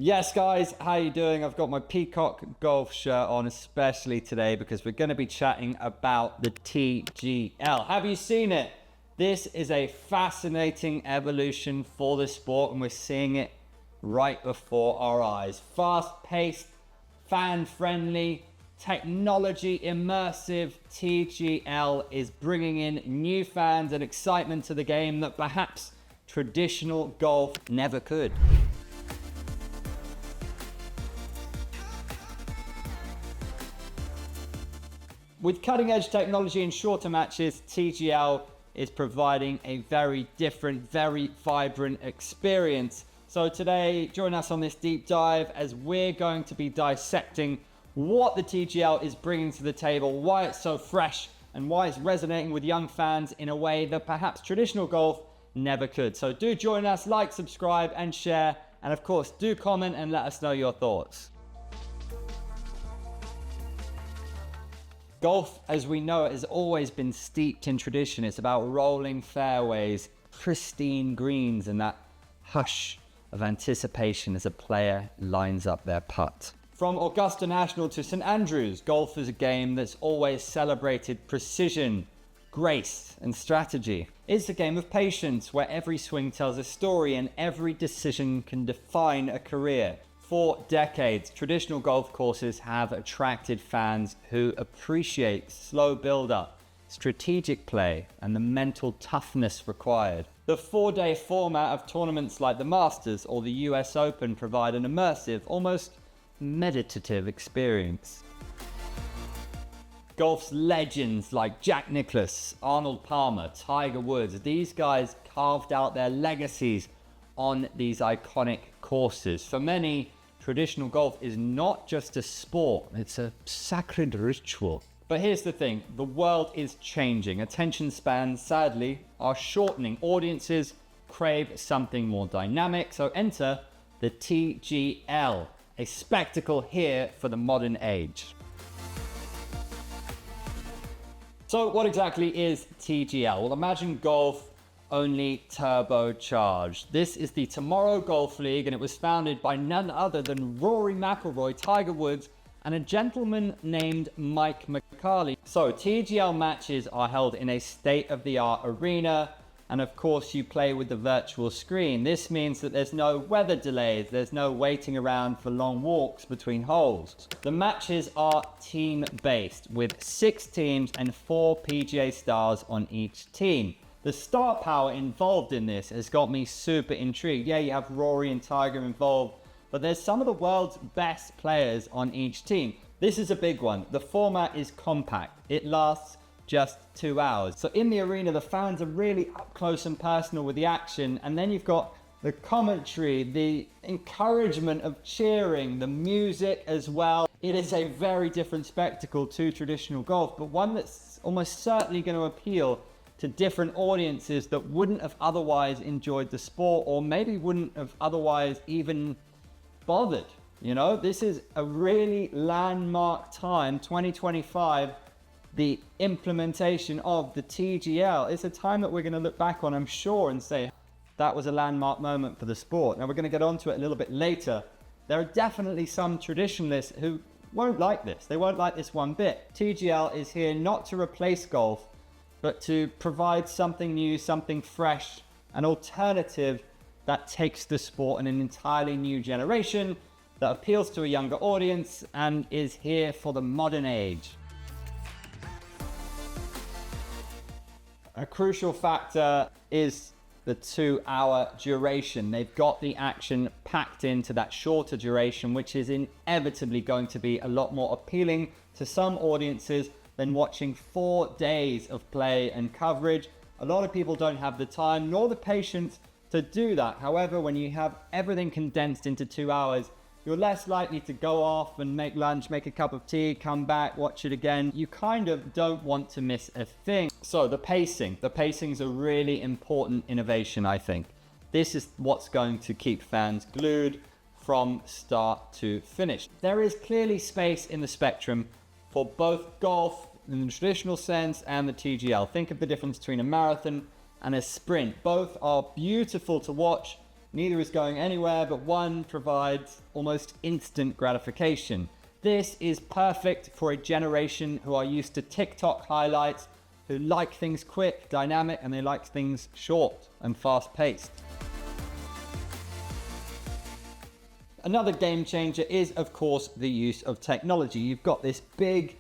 Yes, guys, how you doing? I've got my Peacock golf shirt on, especially today because we're going to be chatting about the TGL. Have you seen it? This is a fascinating evolution for the sport, and we're seeing it right before our eyes. Fast-paced, fan-friendly, technology immersive TGL is bringing in new fans and excitement to the game that perhaps traditional golf never could. With cutting-edge technology and shorter matches, TGL is providing a very different, very vibrant experience. So today, join us on this deep dive as we're going to be dissecting what the TGL is bringing to the table, why it's so fresh, and why it's resonating with young fans in a way that perhaps traditional golf never could. So do join us, like, subscribe, and share. And of course, do comment and let us know your thoughts. Golf, as we know it, has always been steeped in tradition. It's about rolling fairways, pristine greens, and that hush of anticipation as a player lines up their putt. From Augusta National to St Andrews, golf is a game that's always celebrated precision, grace, and strategy. It's a game of patience where every swing tells a story and every decision can define a career. For decades, traditional golf courses have attracted fans who appreciate slow build-up, strategic play, and the mental toughness required. The 4-day format of tournaments like the Masters or the US Open provide an immersive, almost meditative experience. Golf's legends like Jack Nicklaus, Arnold Palmer, Tiger Woods, these guys carved out their legacies on these iconic courses. For many, traditional golf is not just a sport, it's a sacred ritual. But here's the thing, the world is changing. Attention spans, sadly, are shortening. Audiences crave something more dynamic, so enter the TGL, a spectacle here for the modern age. So what exactly is TGL? Well, imagine golf only turbocharged. This is the Tomorrow Golf League, and it was founded by none other than Rory McIlroy, Tiger Woods, and a gentleman named Mike McCarley. So TGL matches are held in a state-of-the-art arena, and of course you play with the virtual screen. This means that there's no weather delays, there's no waiting around for long walks between holes. The matches are team-based, with 6 teams and 4 PGA stars on each team. The star power involved in this has got me super intrigued. Yeah, you have Rory and Tiger involved, but there's some of the world's best players on each team. This is a big one. The format is compact. It lasts just 2 hours. So in the arena, the fans are really up close and personal with the action. And then you've got the commentary, the encouragement of cheering, the music as well. It is a very different spectacle to traditional golf, but one that's almost certainly going to appeal to different audiences that wouldn't have otherwise enjoyed the sport, or maybe wouldn't have otherwise even bothered. You know, this is a really landmark time, 2025, the implementation of the TGL. It's a time that we're going to look back on, I'm sure, and say that was a landmark moment for the sport. Now, we're going to get onto it a little bit later. There are definitely some traditionalists who won't like this. They won't like this one bit. TGL is here not to replace golf, but to provide something new, something fresh, an alternative that takes the sport in an entirely new generation, that appeals to a younger audience, and is here for the modern age. A crucial factor is the 2-hour duration. They've got the action packed into that shorter duration, which is inevitably going to be a lot more appealing to some audiences than watching 4 days of play and coverage. A lot of people don't have the time nor the patience to do that. However, when you have everything condensed into 2 hours, you're less likely to go off and make lunch, make a cup of tea, come back, watch it again. You kind of don't want to miss a thing. So the pacing. The pacing's a really important innovation, I think. This is what's going to keep fans glued from start to finish. There is clearly space in the spectrum for both golf in the traditional sense and the TGL. Think of the difference between a marathon and a sprint. Both are beautiful to watch, Neither is going anywhere, but one provides almost instant gratification. This is perfect for a generation who are used to TikTok highlights, who like things quick, dynamic, and they like things short and fast-paced. Another game changer is, of course, the use of technology. You've got this big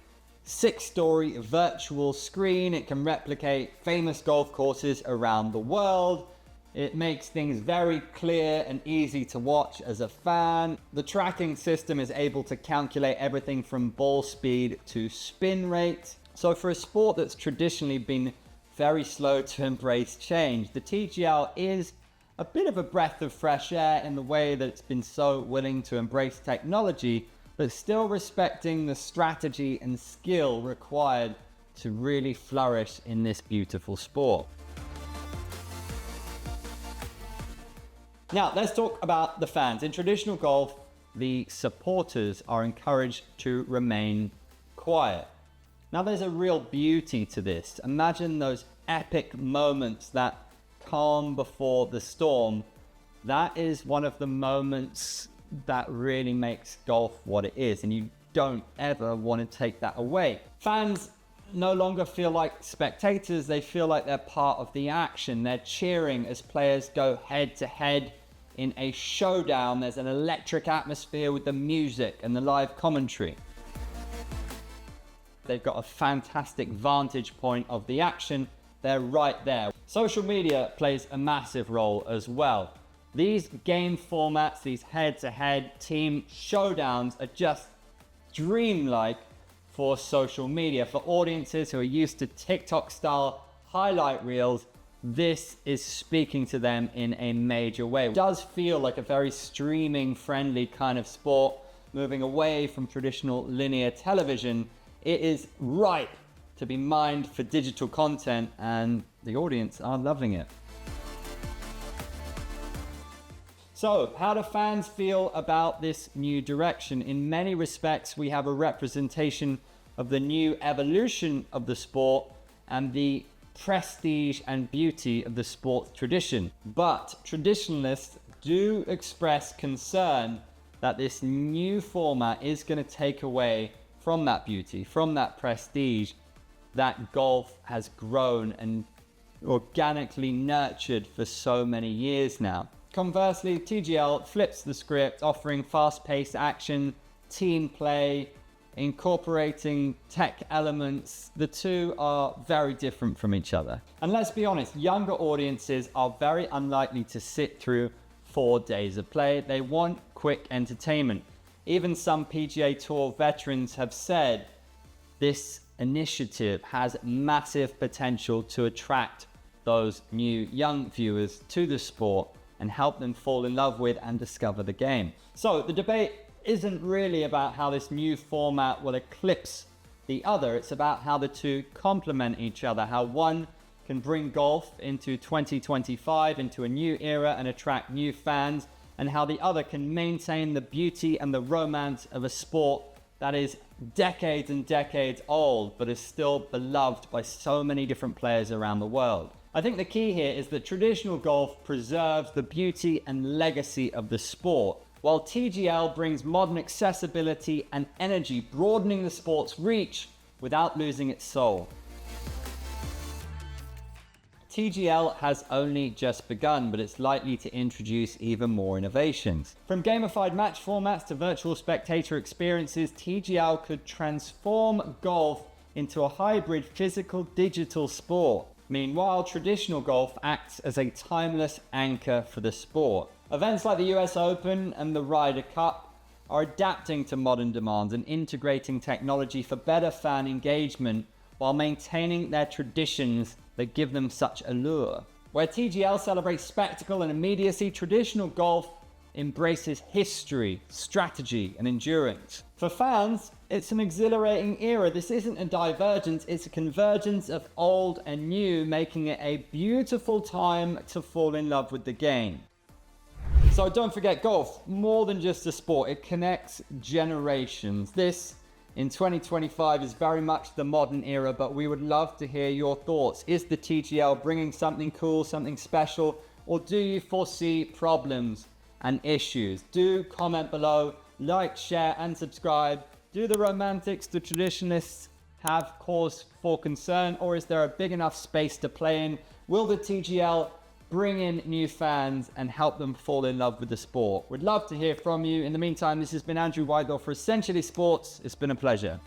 6-story virtual screen. It can replicate famous golf courses around the world. It makes things very clear and easy to watch as a fan. The tracking system is able to calculate everything from ball speed to spin rate. So for a sport that's traditionally been very slow to embrace change, the TGL is a bit of a breath of fresh air in the way that it's been so willing to embrace technology, but still respecting the strategy and skill required to really flourish in this beautiful sport. Now, let's talk about the fans. In traditional golf, the supporters are encouraged to remain quiet. Now, there's a real beauty to this. Imagine those epic moments, that calm before the storm. That is one of the moments that really makes golf what it is, and you don't ever want to take that away. Fans no longer feel like spectators, they feel like they're part of the action. They're cheering as players go head to head in a showdown. There's an electric atmosphere with the music and the live commentary. They've got a fantastic vantage point of the action. They're right there. Social media plays a massive role as well. These game formats, these head-to-head team showdowns are just dreamlike for social media. For audiences who are used to TikTok-style highlight reels, this is speaking to them in a major way. It does feel like a very streaming-friendly kind of sport, moving away from traditional linear television. It is ripe to be mined for digital content, and the audience are loving it. So, how do fans feel about this new direction? In many respects, we have a representation of the new evolution of the sport and the prestige and beauty of the sport's tradition. But traditionalists do express concern that this new format is going to take away from that beauty, from that prestige that golf has grown and organically nurtured for so many years now. Conversely, TGL flips the script, offering fast-paced action, team play, incorporating tech elements. The two are very different from each other. And let's be honest, younger audiences are very unlikely to sit through 4 days of play. They want quick entertainment. Even some PGA Tour veterans have said this initiative has massive potential to attract those new young viewers to the sport and help them fall in love with and discover the game. So the debate isn't really about how this new format will eclipse the other. It's about how the two complement each other, how one can bring golf into 2025, into a new era and attract new fans, and how the other can maintain the beauty and the romance of a sport that is decades and decades old, but is still beloved by so many different players around the world. I think the key here is that traditional golf preserves the beauty and legacy of the sport, while TGL brings modern accessibility and energy, broadening the sport's reach without losing its soul. TGL has only just begun, but it's likely to introduce even more innovations. From gamified match formats to virtual spectator experiences, TGL could transform golf into a hybrid physical-digital sport. Meanwhile, traditional golf acts as a timeless anchor for the sport. Events like the US Open and the Ryder Cup are adapting to modern demands and integrating technology for better fan engagement while maintaining their traditions that give them such allure. Where TGL celebrates spectacle and immediacy, traditional golf embraces history, strategy, and endurance. For fans, it's an exhilarating era. This isn't a divergence, it's a convergence of old and new, making it a beautiful time to fall in love with the game. So don't forget, golf, more than just a sport, it connects generations. This, in 2025, is very much the modern era, but we would love to hear your thoughts. Is the TGL bringing something cool, something special, or do you foresee problems and issues? Do comment below, like, share, and subscribe. Do the romantics, the traditionalists have cause for concern, or is there a big enough space to play in? Will the TGL bring in new fans and help them fall in love with the sport? We'd love to hear from you. In the meantime, this has been Andrew Whitelaw for Essentially Sports. It's been a pleasure.